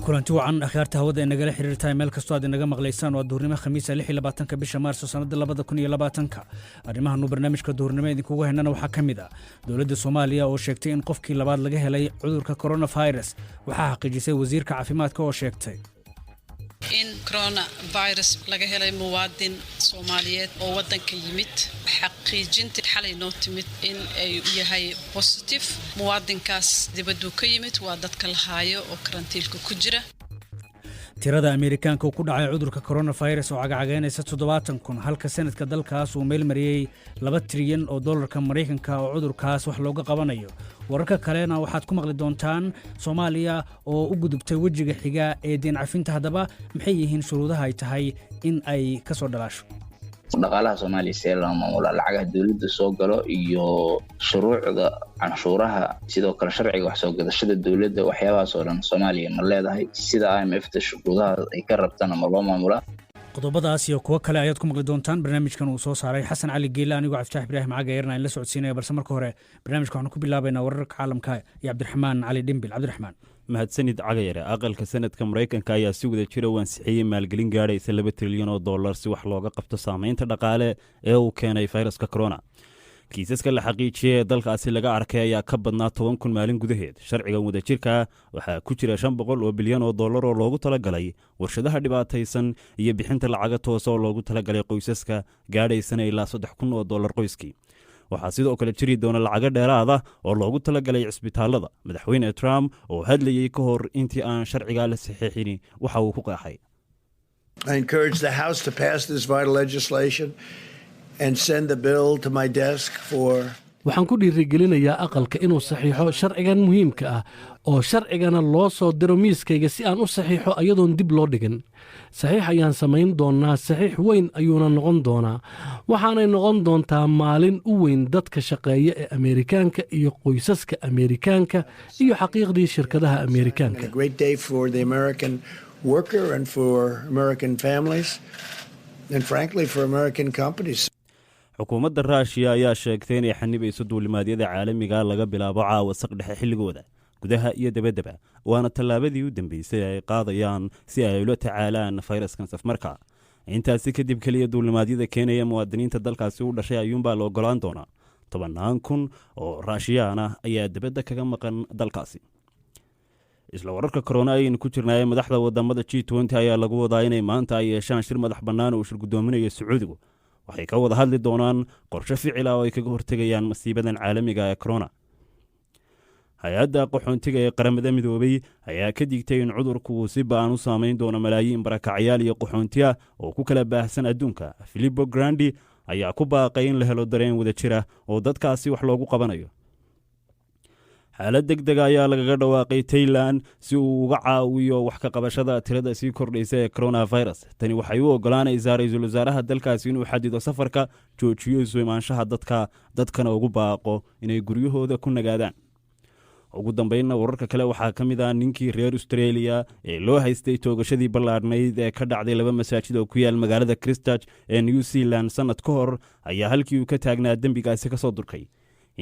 kulanti wacan akhyaarta hawada inagala xiriirtay meel kastoo aad inaga maqlaysaan waa duurnimo khamiisa 26 bisha maarso sanada 2020 arrimahan barnaamijka duurnimo idinkugu heynana waxaa kamid ah dawladda Soomaaliya oo sheegtay in qofkii labaad laga helay cudurka coronavirus waxaa xaqiijisay wasiirka caafimaadka oo sheegtay in coronavirus laga helay muwaadin Soomaaliyeed oo wadanka yimid xaqiijinta xalay noo timid in ay yahay positive muwaadinkaas dibadda ka yimid waa dadka la haayo oo karantiilka ku jira tirada Ameerikaanka oo ku dhacay cudurka coronavirus oo cagacageynaysa 70,000 halka sanadka dalkaas uu meel mariyay $2 trilyan oo dollarka Mareykanka oo cudurkaas wax looga qabanayo wararka kalena waxaad ku maqli doontaan Soomaaliya oo u gudubtay wajiga xiga ee diin cafinta hadaba maxay yihiin shuruudaha ay tahay in ay ka soo dhalaasho dhaqaalaha Soomaaliya seelam maamula lacagaha dawladda soo galo iyo shuruucda canshuuraha sidoo kale sharciga wax soo gadashada dawladda waxyaabahaas oo dhan Soomaaliya ma leedahay sida IMF shuruudaha ay ka rabtaan ama loo maamula qodobadaas iyo kuwa kale ayaad ku maqli doontaan barnaamijkan uu soo saaray Xasan Cali Geela anigu Cabdi Ibraahim Cagayrna in la socodsiinaya balse marka hore barnaamijka waxaan ku bilaabaynaa wararka caalamka iyo Cabdiraxmaan Cali Dhimbil Cabdiraxmaan mahadsanid Cagayre aqalka sanadka Mareykanka ayaa si wada jira wansixiyay maalgelin gaadhaysa $2 trilyan oo dollar si wax looga qabto saameynta dhaqaale ee uu keenay fayraska corona kiisaska la xaqiijiyay dalkaasi laga arkay ayaa ka badnaa 10,000 maalin gudaheed sharciga wadajirka waxaa ku jira $500 bilyan oo dollar oo loogu talagalay warshadaha dhibaataysan iyo bixinta lacag toos oo loogu talagalay qoysaska gaadhaysana ilaa $3,000 oo dollar qoyskii waxaa sidoo kale jiri doona lacag dheeraad ah oo loogu talagalay cisbitaalada madaxweyne Trump oo hadlayay ka hor intii aan sharciga la saxiixin waxa uu ku qeexay I encourage the House to pass this vital legislation and send the bill to my desk for waxaan ku dhiirigelinayaa aqalka inuu saxiixo sharcigan muhiimka ah oo sharcigana loo soo diro miiskayga si aan u saxiixo ayadoon dib loo dhigin saxiix ayaan samayn doonaa saxiix weyn ayuuna noqon doonaa waxaanay noqon doontaa maalin u weyn dadka shaqeeya ee Ameerikaanka iyo qoysaska Ameerikaanka iyo xaqiiqdii shirkadaha Ameerikaanka a great day for the American worker and for American families and frankly for American companies xukuumadda Ruushia ayaa sheegtay inay xanibayso duulimaadyada caalamiga laga bilaabo caawa saqdhexe xilligooda gudaha iyo dabaddaba waana tallaabadii u dambeysay ay qaadayaan si ay ula tacaalaan fayraskan safmarka intaasi kadib kaliya duulimaadyada keenaya muwaadiniinta dalkaasi u dhashay ayuunbaa la ogolaan doonaa 10,000 oo Ruushiyaan ah ayaa dabadda kaga maqan dalkaasi isla wararka corona ayaynu ku jirnaa madaxda wadamada G20 ayaa lagu wadaa inay maanta ay yeeshaan shir madax bannaan oo shir gudoominaya Sacuudiga waxay ka wada hadli doonaan qorshe ficil ah oo ay kaga hortagayaan masiibadan caalamiga ee corona hay'adda qaxoontiga ee qaramada midoobay ayaa ka digtay in cudurku uu si ba'an u saameyn doono malaayiin barakacyaal iyo qaxoonti ah oo ku kala baahsan adduunka Filippo Grandi ayaa ku baaqay in la helo dareen wada jira oo dadkaasi wax loogu qabanayo xaalad degdeg ayaa lagaga dhawaaqay Thailand si uu uga caawiyo wax ka qabashada tirada sii kordhaysa ee coronavirus tani waxay u ogolaanaysaa ra'iisul wasaaraha dalkaasi inuu xadido safarka joojiyo isu imaanshaha dadkana ugu baaqo inay guryahooda ku nagaadaan ugu dambeynna wararka kale waxaa ka mid ah ninkii reer Australia ee loo haystay toogashadii ballaadhnayd ee ka dhacday 2 masaajid oo ku yaal magaalada Christchurch ee New Zealand sanad ka hor ayaa halkii uu ka taagnaa dambigaasi ka soo durkay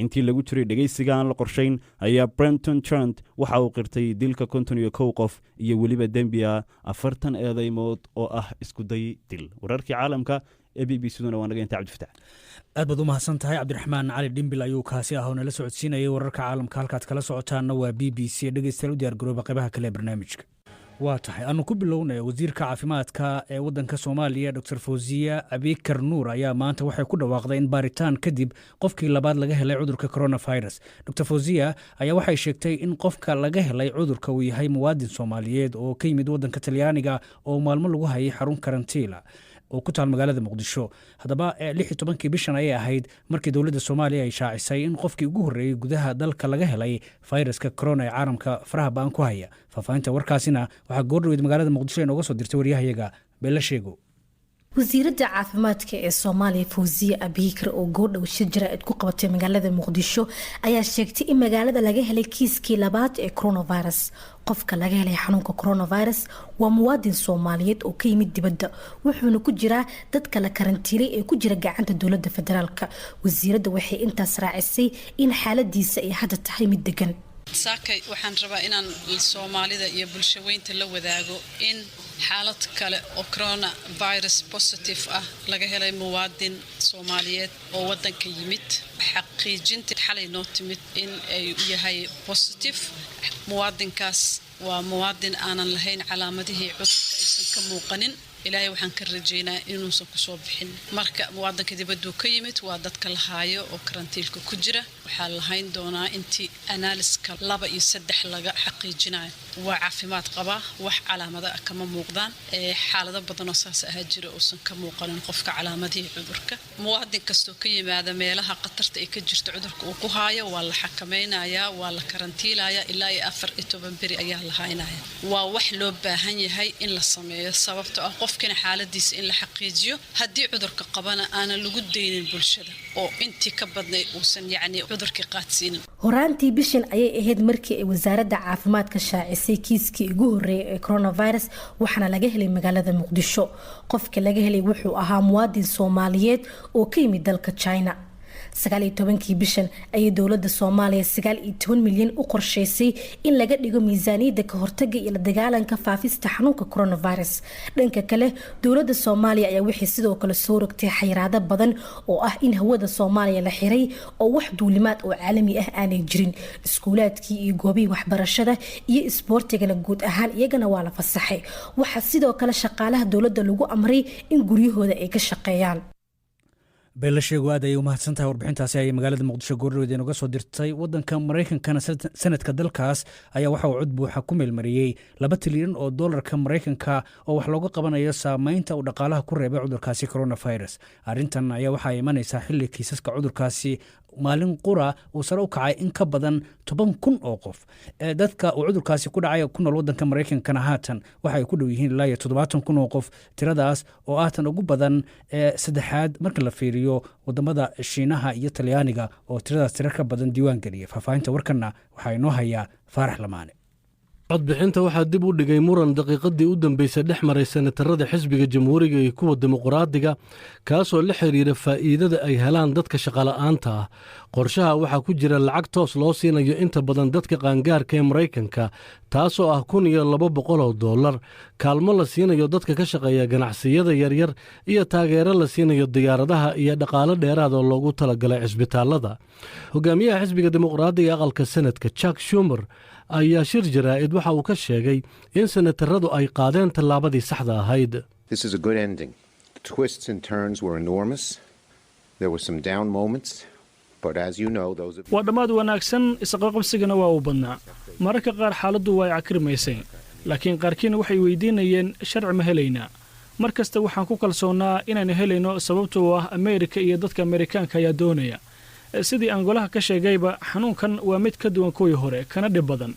intii lagu jiray dhageysiga aan la qorshayn ayaa Brenton Trent waxa uu qirtay dilka 51 qof iyo waliba dambiga 40 eedeymood oo ah isku day dil wararkii caalamka ee BBC-duna waa naga inta Cabdi Fataax aad baad u mahadsan tahay Cabdiraxmaan Cali Dhimbil ayuu kaasi ah oo nala socodsiinayay wararka caalamka halkaad kala socotaana waa BBC dhageystayaal u diyaar garooba qaybaha kale ee barnaamijka waa tahay aanu ku bilownay wasiirka caafimaadka ee wadanka Soomaaliya Dr. Fawziya Abikar Nuur ayaa maanta waxay ku dhawaaqday in baaritaan kadib qofkii labaad laga helay cudurka coronavirus Dr. Fawziya ayaa waxay sheegtay in qofka laga helay cudurka uu yahay muwaadin Soomaaliyeed oo ka yimid wadanka Talyaaniga oo maalmo lagu hayay xarun karantiila oo ku taal magaalada Muqdisho hadaba 16 bishan ay ahayd markii dawladda Soomaaliya ay shaacisay in qofkii ugu horeeyay gudaha dalka laga helay fayraska corona ee caalamka faraha baan ku haya faafahinta warkaasina waxa goordhoweyd magaalada Muqdisho inooga soo dirtay wariyahayaga Bella Sheego wasiiradda caafimaadka ee Soomaaliya Fawziya Abikar oo goordhow shir jaraa'id ku qabatay magaalada Muqdisho ayaa sheegtay in magaalada laga helay kiiskii labaad ee coronavirus qofka laga helay xanuunka coronavirus waa muwaadin Soomaaliyeed oo ka yimid dibadda wuxuuna ku jiraa dadka la karantiilay ee ku jira gacanta dawladda federaalka wasiiradda waxay intaas raacisay in xaaladiisa ay hadda tahay mid degan saakay waxaan rabaa inaan Soomaalida iyo bulshaweynta la wadaago in xaalad kale oo coronavirus positive ah laga helay muwaadin Soomaaliyeed oo wadanka yimid xaqiijinta xalay noo timid in ay yahay positive muwaadinkaas waa muwaadin aanan lahayn calaamadihii cudurka aysan ka muuqanin ilaahay waxaan ka rajeynaa inuusan ku soo bixin marka muwaadinka dibadda ka yimid waa dadka la haayo oo karantiilka ku jira waxaa la hayn doonaa intii analyska 2 iyo 3 laga xaqiijinayo waa caafimaad qaba wax calaamado ah kama muuqdaan xaalado badan oo saas ah jira oo san ka muuqanin qofka calaamadihii cudurka muwaadin kasto ka yimaada meelaha qatarta ay ka jirto cudurka uu ku haayo waa la xakameynayaa waa la karantiilaya ilaa 14 beri ayaa la haynaya waa wax loo baahan yahay in la sameeyo sababtoo ah qofkana xaaladiisa in la xaqiijiyo haddii cudurka qabana aan lagu deynin bulshada oo intii ka badnay uusan yacni cudurka qaadsiinin horaantii bishan ayay ahayd markii ay wasaaradda caafimaadka shaacisay kiiskii ugu horreeyay ee coronavirus waxaana laga helay magaalada muqdisho qofka laga helay wuxuu ahaa muwaadin Soomaaliyeed oo ka yimid dalka China 19 bishan ayay dowladda Soomaaliya 19 milyan u qorshaysay in laga dhigo miisaaniyadda ka hortagga iyo la dagaalanka faafista xanuunka coronavirus dhanka kale dowladda Soomaaliya ayaa wixii sidoo kale soo rogtay xayiraado badan oo ah in hawada Soomaaliya la xiray oo wax duulimaad oo caalami ah aanay jirin iskuulaadkii iyo goobaha waxbarashada iyo isboortiga guud ahaan iyagana waa la fasaxay waxa sidoo kale shaqaalaha dowladda lagu amray in guryahooda ay ka shaqeeyaan beela sheego aad ay u mahadsantahay warbixintaasi ay magaalada muqdisho goorreed uga soo dirtay wadanka Mareykankana sanadka dalkaas ayaa waxa uu cod buuxa ku meelmariyay 2 trilyan oo dollarka Mareykanka oo wax looga qabanayo saameynta uu dhaqaalaha ku reebay cudurkaasi coronavirus arrintan ayaa waxa ay imanaysaa xilli kiisaska cudurkaasi maalin qura uu sare u kacay in ka badan 10,000 oo qof dadka uu cudurkaasi ku dhacay ku nool wadanka Mareykankana haatan waxa ay ku dhow yihiin ilaa 70,000 oo qof tiradaas oo aatan ugu badan saddexaad marka la fiiriyo wadamada Shiinaha iyo Talyaaniga oo tiradaas tiro ka badan diiwaan galiyay faafahinta warkana waxa inoo hayaa Faarax Lamaane codbixinta waxaa dib u dhigay muran daqiiqadii u dambeysay dhex maray senatarada xisbiga jamhuuriga iyo kuwa dimuqraadiga kaasoo la xiriira faa'iidada ay helaan dadka shaqala'aanta ah qorshaha waxaa ku jira lacag toos loo siinayo inta badan dadka qaangaarka ee Mareykanka taasoo ah $1,200 kaalmo la siinayo dadka ka shaqeeya ganacsiyada yaryar iyo taageero la siinayo diyaaradaha iyo dhaqaale dheeraad oo loogu talagalay cisbitaalada hogaamiyaha xisbiga dimuqraadiga aqalka senadka Chuck Schumer ayaa shir jaraa'id waxa uu ka sheegay in senataradu ay qaadeen tallaabadii saxda ahayd. This is a good ending. The twists and turns were enormous. There were some down moments, but as you know, those waa dhammaad wanaagsan isqaqabsigana waa u badnaa mararka qaar xaaladdu way cakrimaysay laakiin qaarkiina waxay weydiinayeen sharci ma helaynaa mar kasta waxaan ku kalsoonaa inaan helayno sababtoo ah Ameerika iyo dadka Ameerikaanka ayaa doonaya sidii aan golaha ka sheegayba xanuunkan waa mid ka duwan kuwii hore kana dhib badan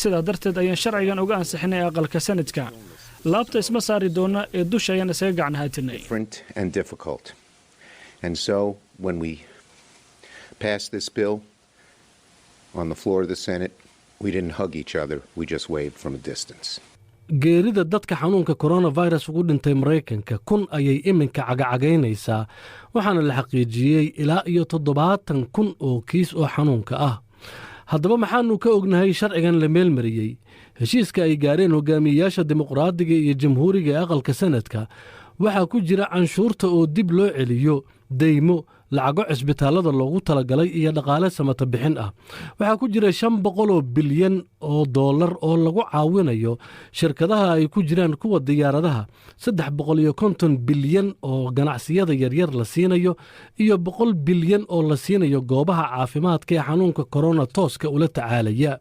sidaa darteed ayaan sharcigan uga ansixinay aqalka sanadka laabta isma saari doona ee dusha ayaan isaga gacan haatinay and so when we passed this bill on the floor of the Senate we didn't hug each other we just waved from a distance geerida dadka xanuunka coronavirus ugu dhintay Mareykanka kun ayay iminka cagacagaynaysaa waxaana la xaqiijiyay ilaa iyo 70,000 oo kiis oo xanuunka ah haddaba maxaanu ka ognahay sharcigan la meelmariyay heshiiska ay gaareen hogaamiyayaasha dimuqraadiga iyo jamhuuriga ee aqalka sanadka waxaa ku jira canshuurta oo dib loo celiyo deymo lacago cisbitaalada loogu talagalay iyo dhaqaale samata bixin ah waxaa ku jira 500 bilyan oo dollar oo lagu caawinayo shirkadaha ay ku jiraan kuwa diyaaradaha 350 bilyan oo ganacsiyada yaryar la siinayo iyo 100 bilyan oo la siinayo goobaha caafimaadka ee xanuunka corona tooska ula tacaalaya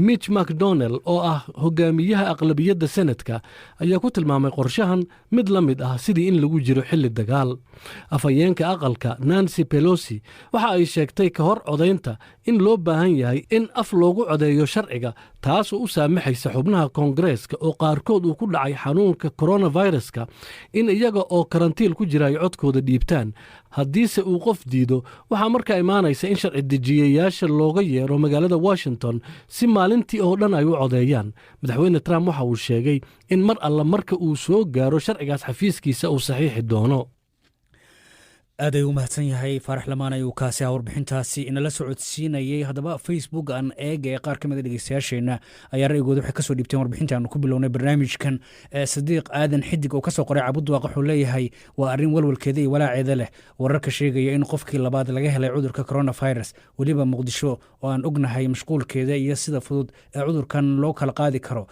Mitch McDonnell oo ah hogaamiyaha aqlabiyadda sanadka ayaa ku tilmaamay qorshahan mid la mid ah sidii in lagu jiro xilli dagaal afhayeenka aqalka Nancy Pelosi waxa ay sheegtay ka hor codaynta in loo baahan yahay in af loogu codeeyo sharciga taasoo u saamaxaysa xubnaha Koongareeska oo qaarkood uu ku dhacay xanuunka coronavirus-ka in iyaga oo karantiil ku jira ay codkooda dhiibtaan haddiise uu qof diido waxaa markaa imaanaysa in sharci dejiyayaasha looga yeero magaalada Washington si maalintii oo dhan ay u codeeyaan madaxweyne Trump waxa uu sheegay in mar alla marka uu soo gaaro sharcigaas xafiiskiisa uu saxiixi doono aad ayuu u mahadsan yahay faarax lamaan ayuu kaasi warbixintaasi inala socodsiinayay. haddaba facebook aan eega ee qaar ka mid a dhegeystayaasheenna ayaa ra'yigooda waxay kasoo dhiibteen warbixinta aanu ku bilownay barnaamijkan. sadiiq aadan xidig oo kasoo qoray cabudwaaq wuxuu leeyahay waa arrin walwalkeeda iyo walaaceeda leh wararka sheegaya in qofkii labaad laga helay cudurka coronavirus weliba muqdisho oo aan ognahay mashquulkeeda iyo sida fudud ee cudurkan loo kala qaadi karo,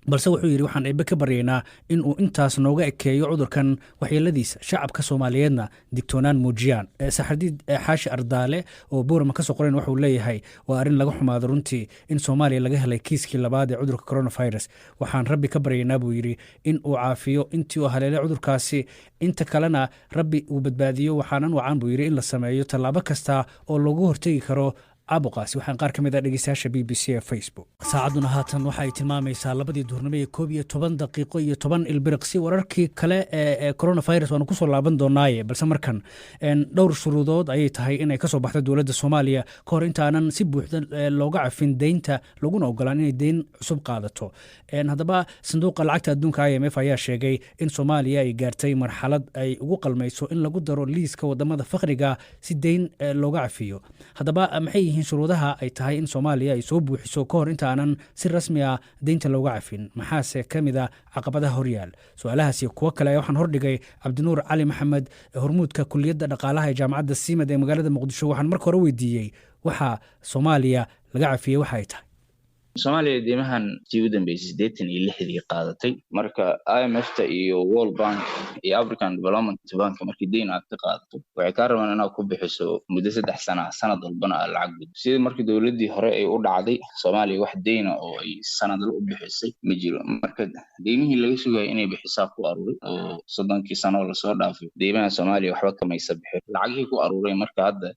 balse wuxuu yidhi waxaan eebbe ka baryaynaa in uu intaas nooga ekeeyo cudurkan waxyeeladiisa, shacabka soomaaliyeedna digtoonaan muujiyaan. saxardiid xaashi ardaale oo boorama kasoo qorayn waxuu leeyahay waa arrin laga xumaado runtii in soomaaliya laga helay kiiskii labaad ee cudurka coronavirus. waxaan rabbi ka baryaynaa buu yidhi in uu caafiyo intii uu haleelay cudurkaasi, inta kalena rabbi uu badbaadiyo. waxaanan wacan buu yidhi in la sameeyo tallaabo kasta oo loogu hortegi karo caabuqaasi. waxaan qaar ka mid ah dhegeystayaasha b b c ee facebook. saacadduna haatan waxa ay tilmaamaysaa 2:11 iyo 10 ilbiriqsi. wararkii kale ee coronavirus waanu kusoo laaban doonaaye, balse markan dhowr shuruudood ayay tahay inay kasoo baxdo dowladda soomaaliya ka hor intaanan si buuxda looga cafin deynta laguna ogolaan inay deyn cusub qaadato. haddaba sanduuqa lacagta adduunka IMF ayaa sheegay in soomaaliya ay gaartay marxalad ay ugu qalmayso in lagu daro liiska wadamada faqriga si deyn looga cafiyo. haddaba maxay yihiin shuruudaha ay tahay in soomaaliya ay soo buuxiso ka hor intaanan si rasmi ah deynta looga cafin? maxaase ka mid a caqabadaha horyaal? su-aalahaasi kuwo kale waxaan hordhigay cabdinuur cali maxamed, hormuudka kuliyadda dhaqaalaha ee jaamacadda siimad ee magaalada muqdisho. waxaan marka hore weydiiyey waxa soomaaliya laga cafiyey waxa ay tahay. soomaaliya deymahan tii u dambeysay 86 qaadatay. marka IMF-ta iyo World Bank iyo African Development Bank markii deyn aad ka qaadato waxay ka rabaan inaad ku bixiso muddo 3 sano ah, sanad walbana aad lacag gudbiso. sidii markii dowladdii hore ay u dhacday soomaaliya wax deyna oo ay sanadle u bixisay ma jiro. marka deymihii laga sugayay inay bixisaa ku aruuray oo 30 sano lasoo dhaafay deymaha soomaaliya waxba kamaysa bixin. lacagihii ku aruuray marka hadda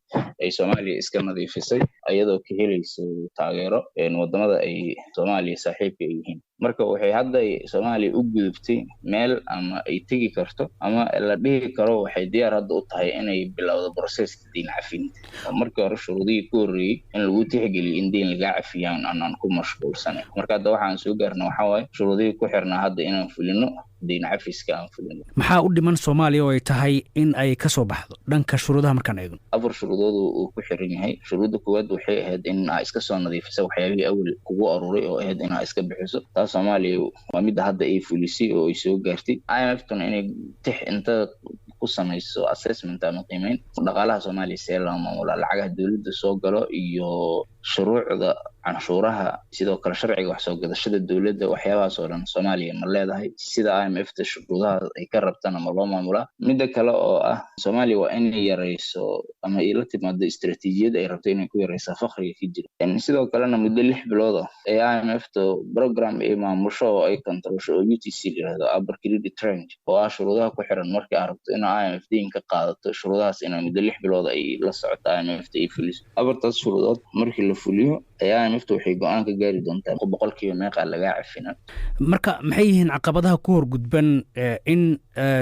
ay soomaaliya iska nadiifisay ayadoo ka helayso taageero wadamada ay soomaaliya saaxiibka ay yihiin. marka waxay hadda soomaaliya u gudubtay meel ama ay tegi karto ama la dhihi karo waxay diyaar hadda u tahay inay bilowdo processka deyn cafinta. markii hore shuruudihii ku horreeyey in lagu tixgeliyo in deyn laga cafiyaan aanan ku mashquulsanayn. marka hadda waxaan soo gaarna waxaa waaye shuruudihii ku xirnaa hadda inaan fulino deyn cafiska aan fulino. maxaa u dhiman soomaaliya oo ay tahay in ay ka soo baxdo dhanka shuruudaha markaan eegno? 4 shuruudood uu ku xiran yahay. shuruudda koowaad waxay ahayd in ay iska soo nadiifiso waxyaabihii awal kugu aruuray oo ahayd in ay iska bixiso. taas soomaaliya waa midda hadda ay fulisay oo ay soo gaartay. IMF-tuna inay inta ku samayso assessment ama qiimeyn dhaqaalaha soomaaliya see loo maamula, lacagaha dowladda soo galo iyo shuruucda canshuuraha, sidoo kale sharciga wax soo gadashada dowladda. waxyaabahaas oo dhan soomaaliya ma leedahay sida IMF-ta shuruudaha ay ka rabtana ma loo maamulaa. midda kale oo ah soomaaliya waa inay yarayso ama ay la timaado istaraatiijiyad ay rabto inay ku yarayso faqriga ka jira. sidoo kalena muddo 6 bilood ah ee IMF-ta program ay maamusho oo ay controlsho oo UTC yiraahdo Upper Credit Range oo ah shuruudaha ku xiran markii ay rabto in IMF deyn ka qaadato. shuruudahaas inay muddo 6 bilood ay la socoto IMF-ta ay fuliso. afartaas shuruudood markii la fuliyo IMF-ta waxay go'aan ka gaari doontaa boqolkiiba meeqa laga cafina. marka maxay yihiin caqabadaha ku horgudban in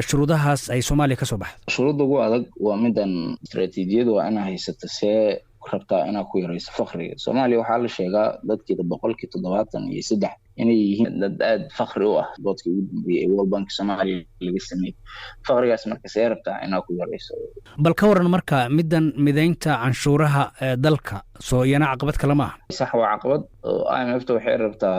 shuruudahaas ay soomaaliya ka soo baxdo? shuruudda ugu adag waa midan istaraatiijiyadu waa inaa haysato see rabtaa inaad ku yarayso faqriga. soomaaliya waxaa la sheegaa dadkeeda 73% inay yihiin dad aad faqri u ah. doodkii ugu dambeeyay ee World Bank Soomaaliya laga sameeyay faqrigaas marka see rabtaa inaad ku yarayso. bal ka waran marka midan mideynta canshuuraha dalka soo iyana caqabad kale ma aha? sax waa caqabad. IMF-ta waxay rabtaa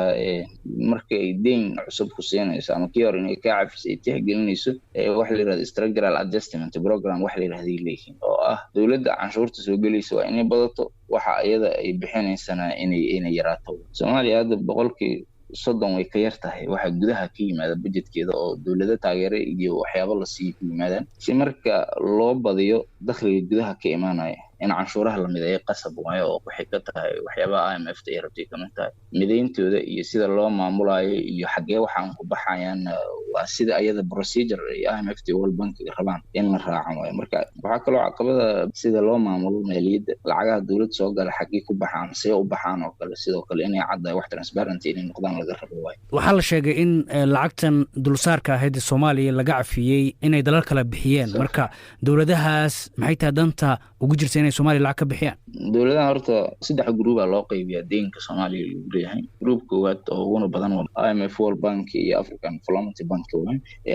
marka ay deyn cusub ku siinayso ama kii hore inay ka cafis ay tixgelinayso wax la yiraahdo structural adjustment program wax la yiraahdo leeyihiin oo ah dowladda canshuurta soo gelaysa waa inay badato, waxa iyada ay bixinaysana inay yaraato. soomaaliya hadda 30% way ka yar tahay waxa gudaha ka yimaada budgetkeeda oo dowladda taageero iyo waxyaabo la siiyo ku yimaadaan. si marka loo badiyo dakhliga gudaha ka imaanaya in canshuuraha la mideeyo qasab waayo oo waxay ka tahay waxyaabaha IMF-ta ay rabtay ka mid tahay mideyntooda iyo sida loo maamulayo iyo xaggee waxaan ku baxayaan waa sida ayada procedure ay IMF-ta iyo World Bank rabaan in la raaco waayo. marka waxaa kaloo caqabada sida loo maamulo maaliyadda, lacagaha dowladda soo gala xaggee ku baxaan, see u baxaan oo kale. sidoo kale inay caddahay wax transparent inay noqdaan laga rabo waayo. waxaa la sheegay in lacagtan dulsaarka ahayd Soomaaliya laga cafiyey inay dalal kala bixiyeen. marka dowladahaas maxay tahay danta ugu jirta inay Soomaaliya lacag ka bixiyaan? dowladaha horta 3 group loo qaybiyaa deynka Soomaaliya lagu leeyahay. group koowaad oo ugu badan waa IMF, World Bank iyo African Development Bank.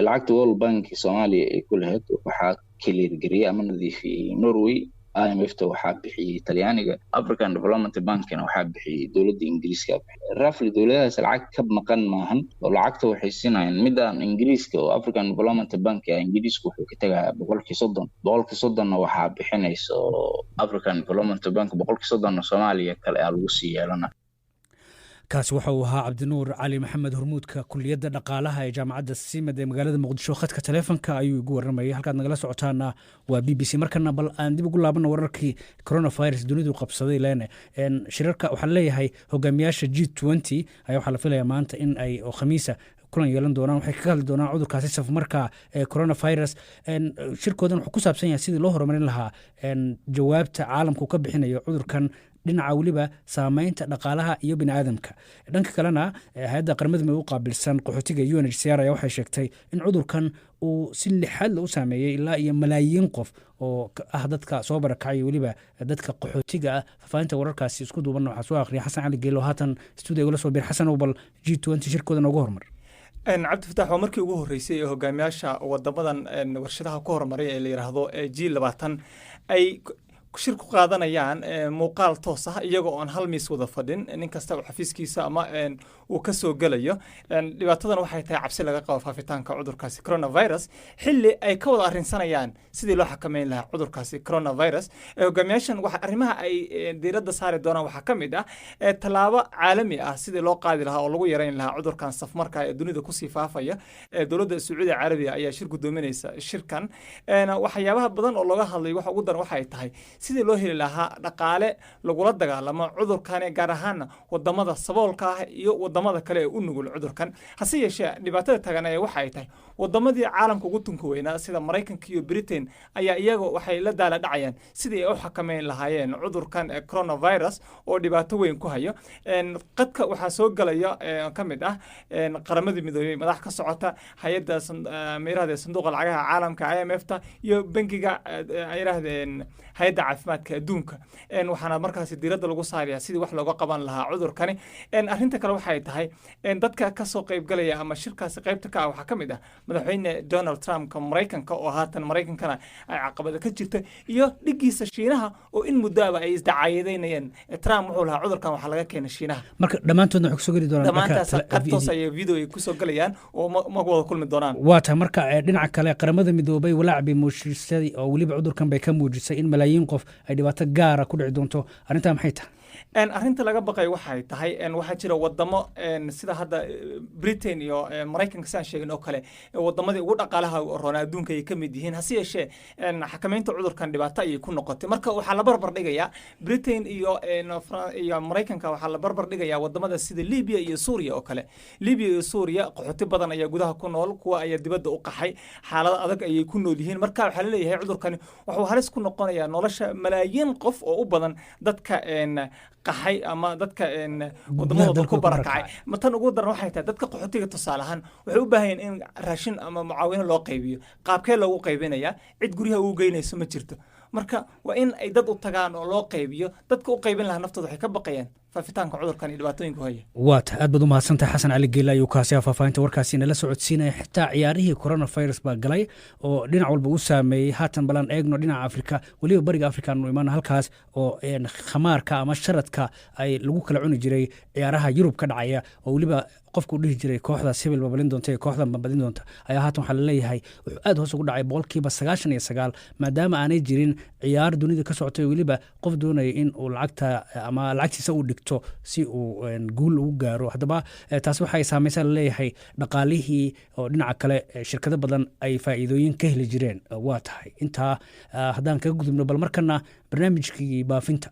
lacagta World Bank Soomaaliya ay ku lahayd waxaa clear gareeyay ama nadiifiyey Norway. IMF-ta waxaa bixiyey Talyaaniga, African Development Bank-na waxaa bixiyey dowladda Ingiriiska. Roughly dowladahaas lacag ka maqan maahan, oo lacagta waxay siinayaan midaan Ingiriiska oo African Development Bank Ingiriisku wuxuu ka tagayaa 30%. Waxaa bixinayso African Development Bank, 30% Soomaaliya kale ayaa lagu sii yeelana. kaasi waxa uu ahaa cabdinuur cali maxamed hormuudka kuliyadda dhaqaalaha ee jaamacadda simad ee magaalada muqdisho. khadka taleefanka ayuu igu warramayay. halkaad nagala socotaana waa BBC. markana bal aan dib ugu laabano wararkii coronavirus dunidu qabsaday leene shirarka waxaa leeyahay hogaamiyaasha G20 ayaa waxaa la filayaa maanta in ay oo khamiisa kulan yeelan doonaan. waxay ka hadli doonaan cudurkaasi safmarka ee coronavirus. shirkoodan wuxuu ku saabsan yahay sidii loo horumarin lahaa jawaabta caalamku ka bixinayo cudurkan, dhinaca weliba saamaynta dhaqaalaha iyo bini'aadamka. dhanka kalena hay-adda qaramada midoobay u qaabilsan qaxootiga UNHCR ayaa waxay sheegtay in cudurkan uu si lixaad la u saameeyey ilaa iyo malaayiin qof oo ah dadka soo barakacay, weliba dadka qaxootiga ah. faafahinta wararkaasi isku duuban waxaa soo akhriya xasan cali geelo haatan stuudiga ula soo bir. xasan oo bal G20 shirkooda noogu hormar. cabdi fataax waa markii ugu horeysay ee hogaamiyaasha wadamadan warshadaha ku horumaray ee la yiraahdo G20 ay shir ku qaadanayaan muuqaal toos ah iyagoo aan hal miis wada fadhin, nin kasta xafiiskiisa ama uu ka soo galayo. dhibaatadan waxay tahay cabsi laga qabo faafitaanka cudurkaasi coronavirus xilli ay ka wada arrinsanayaan sidii loo xakameyn lahaa cudurkaasi coronavirus. hogaamiyaashan waxa arrimaha ay diiradda saari doonaan waxaa ka mid ah tallaabo caalami ah sidii loo qaadi lahaa oo lagu yareyn lahaa cudurkan safmarka ee dunida kusii faafaya. dowladda Sacuudi Carabiya ayaa shir gudoominaysa shirkan. waxyaabaha badan oo looga hadlay waxa ugu daran waxay tahay sidii loo heli lahaa dhaqaale lagula dagaalamo cudurkan, gaar ahaan wadamada saboolka ah iyo wadamada kale ee u nugul cudurkan. hase yeeshee dhibaatada tagan ee waxay tahay wadamadii caalamka ugu tunka weynaa sida Mareykanka iyo Britain ayaa iyaga waxay la daala dhacayaan sidii ay u xakameyn lahaayeen cudurkan coronavirus oo dhibaato weyn ku hayo. qadka waxaa soo galaya ka mid ah qaramada midoobay madax ka socota hay'adda meeraha sanduuqa lacagaha caalamka IMF-ta iyo bangiga ay yiraahdeen hay'adda caafimaadka adduunka. waxaana markaas diiradda lagu saarayaa sidii wax looga qaban lahaa cudurkani. arrinta kale waxay tahay dadka ka soo qayb galaya ama shirkaasi qaybta ka ah waxaa ka mid ah madaxweyne Donald Trump ka Mareykanka oo haatan Mareykankana ay caqabada ka jirta iyo dhigiisa Shiinaha oo in muddaaba ay isdacaayadeynayeen. Trump wuxuu lahaa cudurkan waxa laga keenay Shiinaha. marka dhammaantoodna waxay ku soo gali doonaan dhammaantaas ay video ay ku soo galayaan oo ma wada kulmi doonaan. waa tahay marka dhinaca kale qaramada midoobay walaac bay muujisay oo weliba cudurkan bay ka muujisay in malaayiin qof ay dhibaato gaara ku dhici doonto. arrintaa maxay tahay? arrinta laga baqay waxay tahay waxaa jira wadamo sida hadda Britain iyo Mareykanka saan sheegin oo kale wadamadii ugu dhaqaalaha roona adduunka ay ka mid yihiin. hase yeeshee xakameynta cudurkan dhibaato ay ku noqotay. marka waxaa la barbar dhigayaa Britain iyo Mareykanka waxaa la barbar dhigayaa wadamada sida Libya iyo Suuriya oo kale. Libya iyo Suuriya qaxooti badan ayaa gudaha ku nool, kuwa ayaa dibadda u qaxay, xaalado adag ayay ku nool yihiin. marka waxaa la leeyahay cudurkani wuxuu halis ku noqonayaa nolosha malaayiin qof oo u badan dadka qaxay ama dadka wadamada ku barakacay. tan ugu daran waxay tahay dadka qaxootiga tusaale ahaan waxay u baahan in raashin ama mucaawino loo qaybiyo. qaabkee loogu qaybinayaa? cid guryaha ugu geynayso ma jirto. marka waa in ay dad u tagaan oo loo qaybiyo. dadka u qaybin lahaa naftooda waxay ka baqayaan faafitaanka cudurkan iyo dhibaatooyinka haya. waa tahay aad baad u mahadsantahay xasan cali geela ayuu kaasi faafahinta warkaasi nala socodsiinaya. xitaa ciyaarihii coronavirus baa galay oo dhinac walba u saameeyey. haatan balan eegno dhinaca Afrika, weliba bariga Afrika aanu imaano halkaas oo khamaarka ama sharadka ay lagu kala cuni jiray ciyaaraha Yurub ka dhacaya oo weliba qofku dhihi jiray kooxda Sibil babalin doonta iyo kooxda badin doonta ayaa haatan waxaa la leeyahay wuxuu aad hoos ugu dhacay 99% maadaama aanay jirin ciyaar dunida ka socotay weliba qof doonaya in uu lacagta ama lacagtiisa u dhigto si uu guul ugu gaaro. haddaba taas waxay saamaysaa la leeyahay dhaqaalihii oo dhinaca kale shirkado badan ay faa'iidooyin ka heli jireen. waa tahay intaa haddaan kaga gudubno bal markana barnaamijkii baafinta.